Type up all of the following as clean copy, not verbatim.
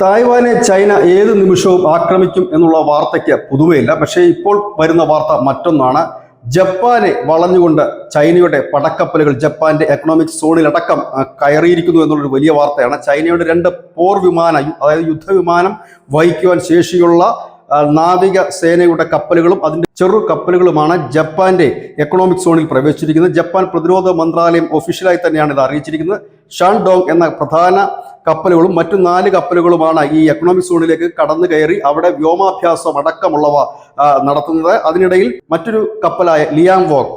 തായ്വാനെ China ഏത് നിമിഷവും ആക്രമിക്കും എന്നുള്ള വാർത്തയ്ക്ക് പുതുമയില്ല. പക്ഷേ ഇപ്പോൾ വരുന്ന വാർത്ത മറ്റൊന്നാണ്. ജപ്പാനെ വളഞ്ഞുകൊണ്ട് ചൈനയുടെ പടക്കപ്പലുകൾ ജപ്പാന്റെ എക്കണോമിക് സോണിലടക്കം കയറിയിരിക്കുന്നു എന്നുള്ളൊരു വലിയ വാർത്തയാണ്. ചൈനയുടെ 2 പോർ വിമാനം, അതായത് യുദ്ധവിമാനം വഹിക്കുവാൻ ശേഷിയുള്ള നാവിക സേനയുടെ കപ്പലുകളും അതിന്റെ ചെറു കപ്പലുകളുമാണ് ജപ്പാന്റെ എക്കണോമിക് സോണിൽ പ്രവേശിച്ചിരിക്കുന്നത്. ജപ്പാൻ പ്രതിരോധ മന്ത്രാലയം ഒഫീഷ്യലായി തന്നെയാണ് ഇത് അറിയിച്ചിരിക്കുന്നത്. ഷാൻഡോങ് എന്ന പ്രധാന കപ്പലുകളും മറ്റു 4 കപ്പലുകളുമാണ് ഈ എക്കണോമിക് സോണിലേക്ക് കടന്നു കയറി അവിടെ വ്യോമാഭ്യാസം അടക്കമുള്ളവ നടത്തുന്നത്. അതിനിടയിൽ മറ്റൊരു കപ്പലായ ലിയാങ്വോങ്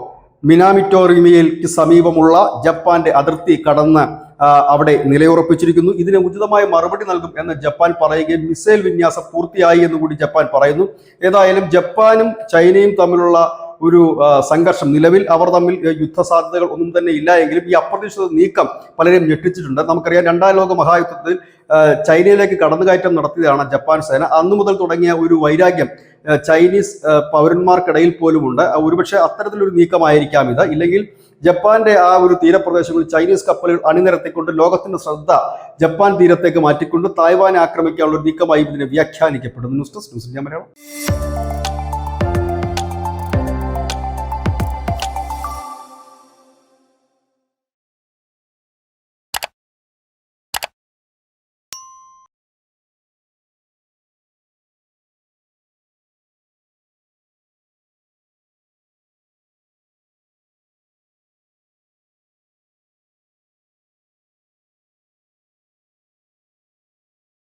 മിനാമിറ്റോറിമിയയ്ക്ക് സമീപമുള്ള ജപ്പാന്റെ അതിർത്തി കടന്ന് അവിടെ നിലയുറപ്പിച്ചിരിക്കുന്നു. ഇതിന് ഉചിതമായ മറുപടി നൽകും എന്ന് ജപ്പാൻ പറയുകയും മിസൈൽ വിന്യാസം പൂർത്തിയായി എന്നുകൂടി ജപ്പാൻ പറയുന്നു. ഏതായാലും ജപ്പാനും ചൈനയും തമ്മിലുള്ള ഒരു സംഘർഷം, നിലവിൽ അവർ തമ്മിൽ യുദ്ധ സാധ്യതകൾ ഒന്നും തന്നെ ഇല്ല എങ്കിലും ഈ അപ്രതീക്ഷിത നീക്കം പലരെയും ഞെട്ടിച്ചിട്ടുണ്ട്. നമുക്കറിയാം, 2ാം ലോക മഹായുദ്ധത്തിൽ ചൈനയിലേക്ക് കടന്നുകയറ്റം നടത്തിയതാണ് ജപ്പാൻ സേന. അന്നു മുതൽ തുടങ്ങിയ ഒരു വൈരാഗ്യം ചൈനീസ് പൗരന്മാർക്കിടയിൽ പോലുമുണ്ട്. ഒരുപക്ഷെ അത്തരത്തിലൊരു നീക്കമായിരിക്കാം ഇത്. ഇല്ലെങ്കിൽ ജപ്പാന്റെ ആ ഒരു തീരപ്രദേശങ്ങളിൽ ചൈനീസ് കപ്പലുകൾ അണിനിരത്തിക്കൊണ്ട് ലോകത്തിന്റെ ശ്രദ്ധ ജപ്പാൻ തീരത്തേക്ക് മാറ്റിക്കൊണ്ട് തായ്വാനെ ആക്രമിക്കാനുള്ള നീക്കമായി ഇതിനെ വ്യാഖ്യാനിക്കപ്പെടുന്നു. News desk news India Malayalam.